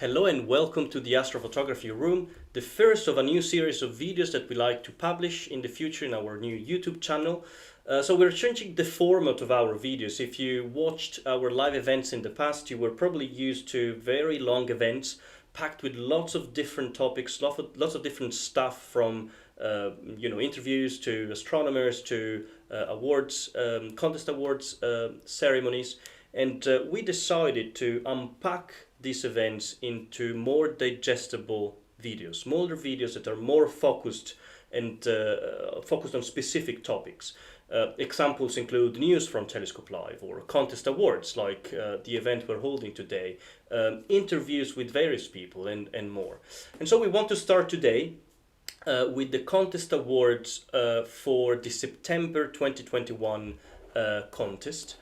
Hello and welcome to the astrophotography room, the first of a new series of videos that we like to publish in the future in our new YouTube channel. So we're changing the format of our videos. If you watched our live events in the past, you were probably used to very long events packed with lots of different topics, lots of different stuff from interviews to astronomers to awards, contest awards, ceremonies. And we decided to unpack these events into more digestible videos, smaller videos that are more focused and focused on specific topics. Examples include news from Telescope Live or contest awards like the event we're holding today, interviews with various people, and more. And so we want to start today with the contest awards for the September 2021 contest.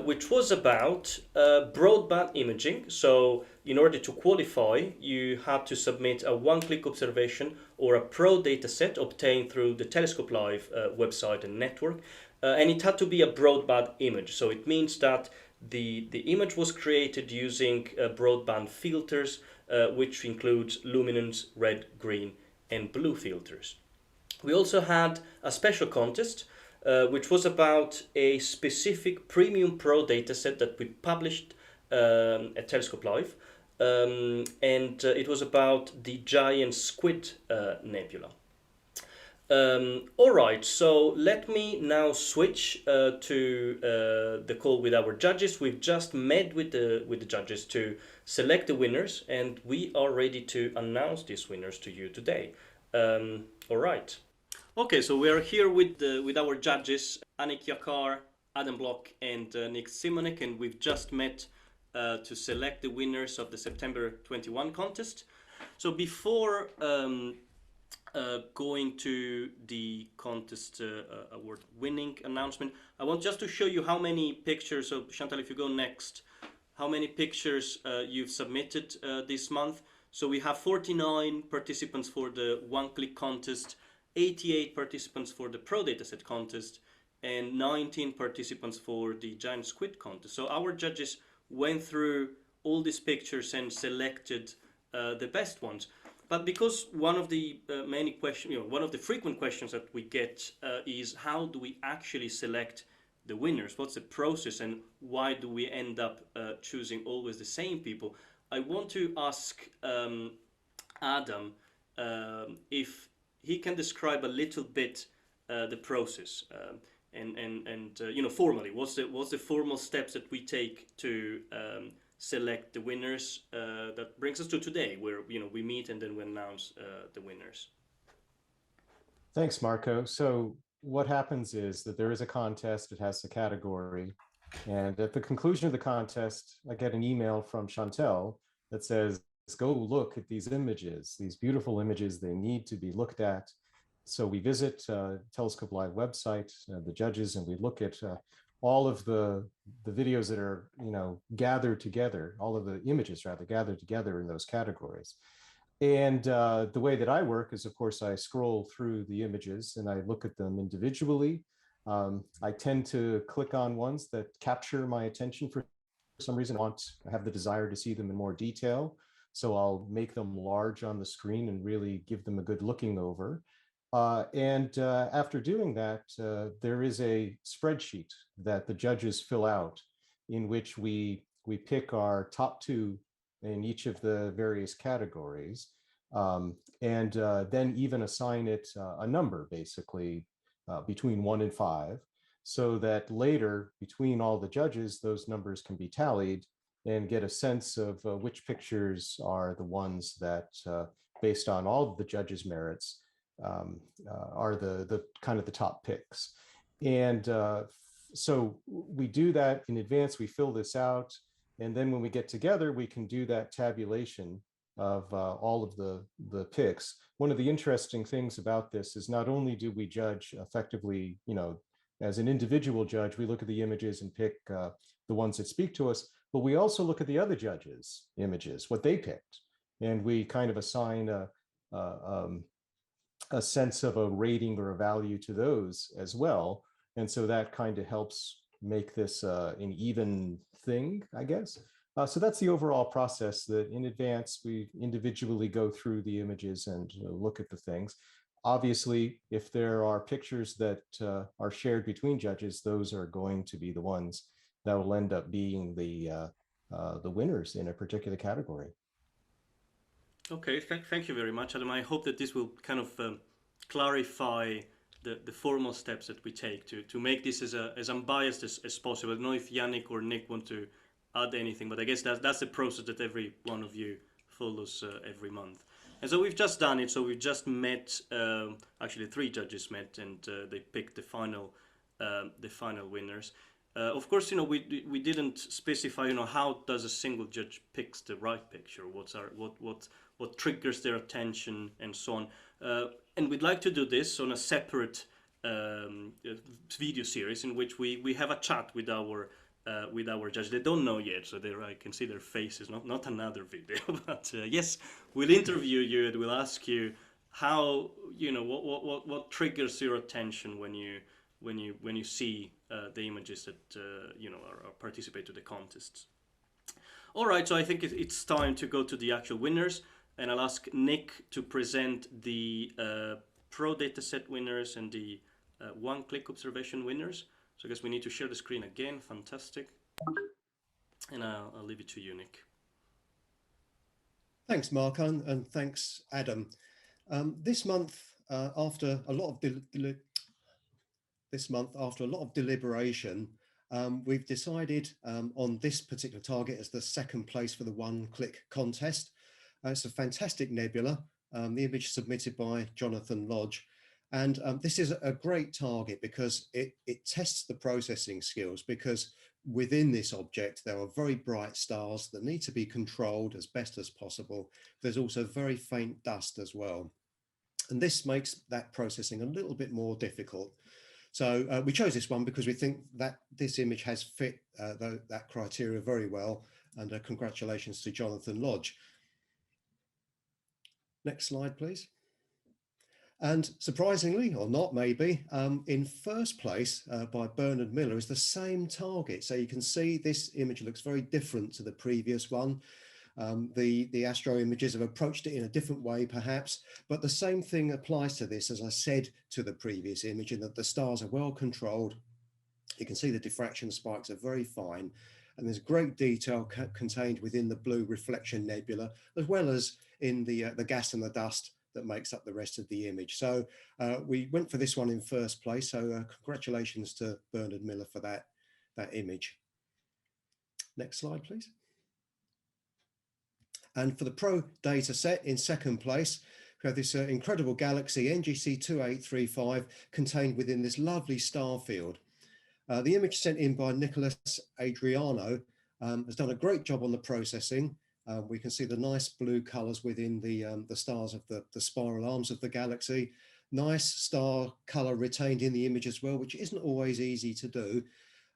Which was about broadband imaging. So, in order to qualify, you had to submit a one-click observation or a pro data set obtained through the Telescope Live website and network, and it had to be a broadband image. So it means that the image was created using broadband filters, which includes luminance, red, green, and blue filters. We also had a special contest which was about a specific Premium Pro dataset that we published at Telescope Live. And it was about the giant squid nebula. All right, so let me now switch to the call with our judges. We've just met with the judges to select the winners, and we are ready to announce these winners to you today. All right. Okay, so we are here with our judges, Yannick Akar, Adam Block, and Nik Szymanek, and we've just met to select the winners of the September 21 contest. So before going to the contest award winning announcement, I want just to show you how many pictures, so Chantal, if you go next, how many pictures you've submitted this month. So we have 49 participants for the one-click contest, 88 participants for the Pro Dataset contest, and 19 participants for the Giant Squid contest. So our judges went through all these pictures and selected the best ones. But because one of the many questions, one of the frequent questions that we get is how do we actually select the winners? What's the process, and why do we end up choosing always the same people? I want to ask Adam if he can describe a little bit the process and formally what's the formal steps that we take to select the winners. That brings us to today, where we meet and then we announce the winners. Thanks, Marco. So what happens is that there is a contest. It has a category, and at the conclusion of the contest, I get an email from Chantal that says, go look at these images, these beautiful images. They need to be looked at. So we visit Telescope Live website, the judges, and we look at all of the videos that are gathered together, all of the images rather gathered together in those categories. And the way that I work is, of course, I scroll through the images and I look at them individually. I tend to click on ones that capture my attention for some reason. I have the desire to see them in more detail. So I'll make them large on the screen and really give them a good looking over. After doing that, there is a spreadsheet that the judges fill out in which we pick our top two in each of the various categories, and then even assign it a number, basically between 1 and 5, so that later between all the judges, those numbers can be tallied and get a sense of which pictures are the ones that, based on all of the judges' merits, are the kind of the top picks. And so we do that in advance. We fill this out, and then when we get together, we can do that tabulation of all of the picks. One of the interesting things about this is not only do we judge effectively, as an individual judge, we look at the images and pick the ones that speak to us, but we also look at the other judges' images, what they picked, and we kind of assign a sense of a rating or a value to those as well. And so that kind of helps make this an even thing, I guess. So that's the overall process, that in advance we individually go through the images and look at the things. Obviously, if there are pictures that are shared between judges, those are going to be the ones that will end up being the winners in a particular category. Okay, thank you very much, Adam. I hope that this will kind of clarify the formal steps that we take to make this as unbiased as possible. I don't know if Yannick or Nick want to add anything, but I guess that's the process that every one of you follows every month. And so we've just done it. So we've just met. Actually, three judges met, and they picked the final winners. Of course, we didn't specify, how does a single judge picks the right picture? What triggers their attention and so on. And we'd like to do this on a separate video series in which we have a chat with our judge. They don't know yet, so I can see their faces. Not another video, but yes, we'll interview you and we'll ask you how what triggers your attention when you see the images that are participate to the contests. All right, so I think it's time to go to the actual winners, and I'll ask Nick to present the Pro Dataset winners and the one-click observation winners. So I guess we need to share the screen again. Fantastic. And I'll leave it to you, Nick. Thanks, Mark, and thanks, Adam. This month, after a lot of deliberation, we've decided on this particular target as the second place for the one-click contest. It's a fantastic nebula, the image submitted by Jonathan Lodge. And this is a great target because it tests the processing skills, because within this object, there are very bright stars that need to be controlled as best as possible. There's also very faint dust as well. And this makes that processing a little bit more difficult. So we chose this one because we think that this image has fit that criteria very well. And congratulations to Jonathan Lodge. Next slide, please. And surprisingly, or not maybe, in first place by Bernard Miller is the same target. So you can see this image looks very different to the previous one. The astro images have approached it in a different way perhaps, but the same thing applies to this, as I said, to the previous image, in that the stars are well controlled. You can see the diffraction spikes are very fine, and there's great detail contained within the blue reflection nebula, as well as in the gas and the dust that makes up the rest of the image. So we went for this one in first place. So congratulations to Bernard Miller for that image. Next slide, please. And for the Pro Dataset in second place, we have this incredible galaxy NGC 2835 contained within this lovely star field. The image sent in by Nicholas Adriano has done a great job on the processing. We can see the nice blue colors within the stars of the spiral arms of the galaxy. Nice star color retained in the image as well, which isn't always easy to do.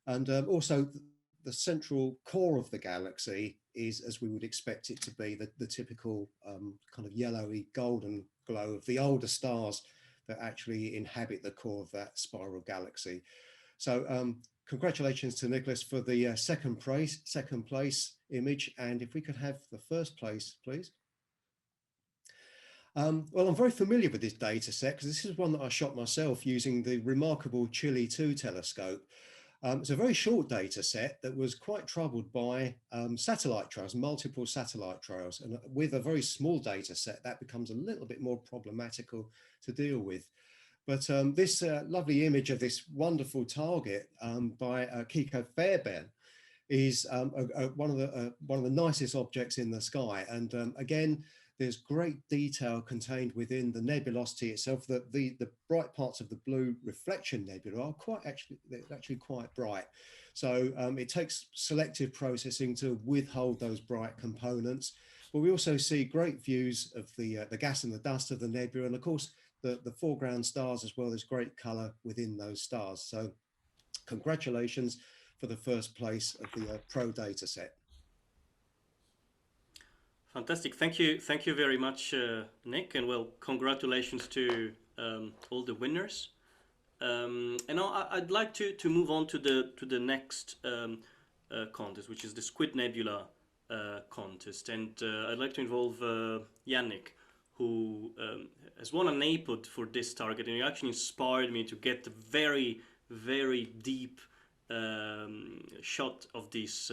And also the central core of the galaxy is, as we would expect it to be, the typical kind of yellowy golden glow of the older stars that actually inhabit the core of that spiral galaxy. So congratulations to Nicholas for the second place image. And if we could have the first place, please. Well, I'm very familiar with this data set because this is one that I shot myself using the remarkable Chile 2 telescope. It's a very short data set that was quite troubled by satellite trails, multiple satellite trails. And with a very small data set, that becomes a little bit more problematical to deal with. But this lovely image of this wonderful target by Kiko Fairbairn is one of the nicest objects in the sky. And again, there's great detail contained within the nebulosity itself. That the bright parts of the blue reflection nebula are actually quite bright. So it takes selective processing to withhold those bright components. But we also see great views of the gas and the dust of the nebula, and of course the foreground stars as well. There's great color within those stars. So congratulations for the first place of the Pro data set. Fantastic. Thank you very much, Nick, and well, congratulations to all the winners. And now I'd like to move on to the next contest, which is the Squid Nebula contest, and I'd like to involve Yannick, who has won an APOD for this target, and he actually inspired me to get a very, very deep shot of this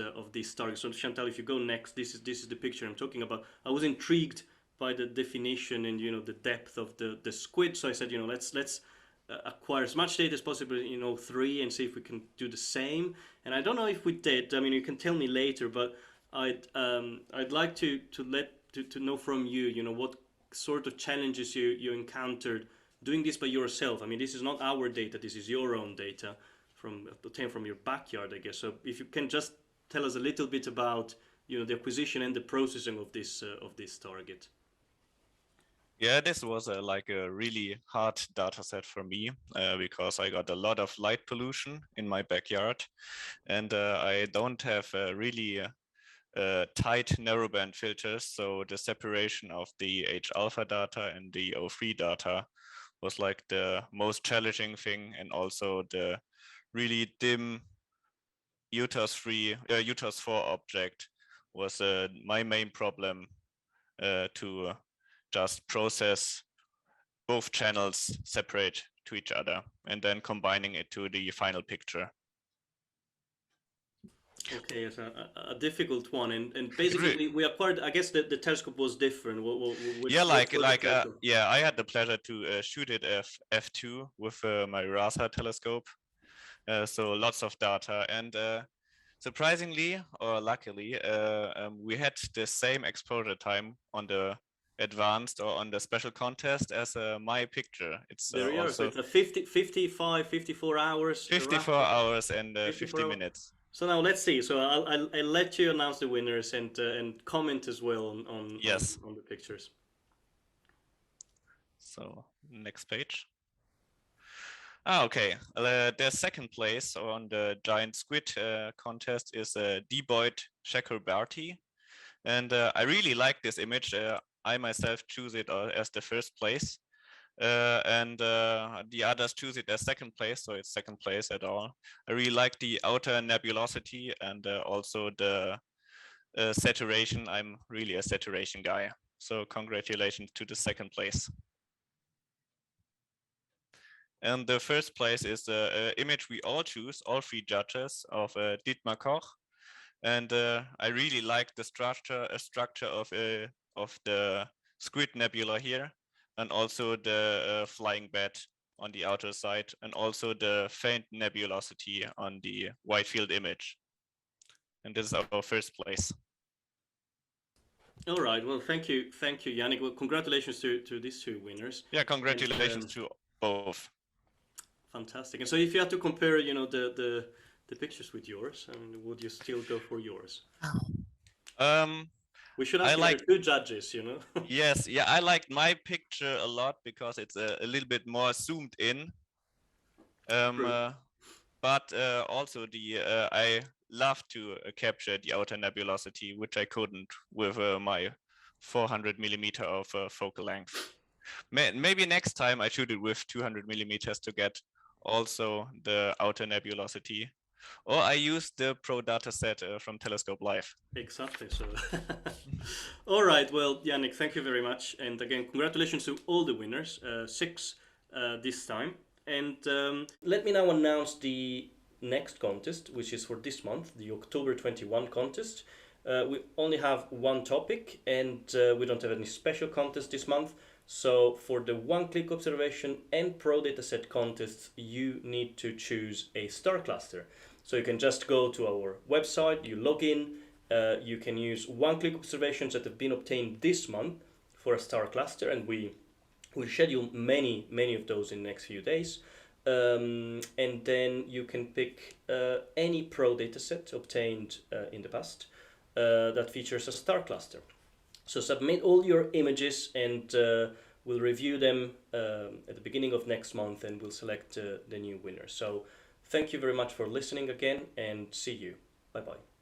target. So Chantal, if you go next, this is the picture I'm talking about. I was intrigued by the definition and the depth of the squid, so I said let's acquire as much data as possible in O3 and see if we can do the same. And I don't know if we did. I mean, you can tell me later, but I'd like to know from you, what sort of challenges you encountered doing this by yourself. I mean, this is not our data. This is your own data obtained from your backyard, I guess. So if you can just tell us a little bit about the acquisition and the processing of this target. Yeah, this was like a really hard data set for me because I got a lot of light pollution in my backyard, and I don't have really tight narrowband filters. So the separation of the H-alpha data and the O3 data was like the most challenging thing, and also the really dim UTOS 4 object was my main problem to just process both channels separate to each other and then combining it to the final picture. Okay, it's a difficult one, and basically we acquired. I guess the telescope was different. Yeah, I had the pleasure to shoot it f2 with my RASA telescope, so lots of data, and surprisingly or luckily, we had the same exposure time on the advanced or on the special contest as my picture. It's there you also are. So it's 54 hours. 54 hours and 50 minutes. So now let's see. So I'll let you announce the winners and comment as well on the pictures. So next page. Okay, the second place on the giant squid contest is Deboyd Chakrabarty, and I really like this image. I myself choose it as the first place, and the others choose it as second place, so it's second place at all. I really like the outer nebulosity and also the saturation. I'm really a saturation guy, so congratulations to the second place. And the first place is the image we all choose, all three judges, of Dietmar Koch. And I really like the structure of the squid nebula here, and also the flying bat on the outer side, and also the faint nebulosity on the wide field image. And this is our first place. All right. Well, thank you, Yannick. Well, congratulations to these two winners. Yeah, congratulations to both. Fantastic. And so, if you had to compare, the pictures with yours, I mean, would you still go for yours? We should have like two judges, Yes, yeah, I liked my picture a lot because it's a little bit more zoomed in. But also I love to capture the outer nebulosity, which I couldn't with my 400 millimeter of focal length. Maybe next time I shoot it with 200 millimeters to get also the outer nebulosity, or I use the Pro Dataset from Telescope Live. Exactly. So, all right. Well, Yannick, thank you very much, and again, congratulations to all the winners, 6 this time. And let me now announce the next contest, which is for this month, the October 21 contest. We only have one topic, and we don't have any special contest this month. So for the one-click observation and Pro Dataset contests, you need to choose a star cluster. So you can just go to our website, you log in, you can use one-click observations that have been obtained this month for a star cluster, and we'll schedule many of those in the next few days. And then you can pick any Pro Dataset obtained in the past that features a star cluster. So submit all your images, and we'll review them at the beginning of next month, and we'll select the new winner. So thank you very much for listening again, and see you. Bye-bye.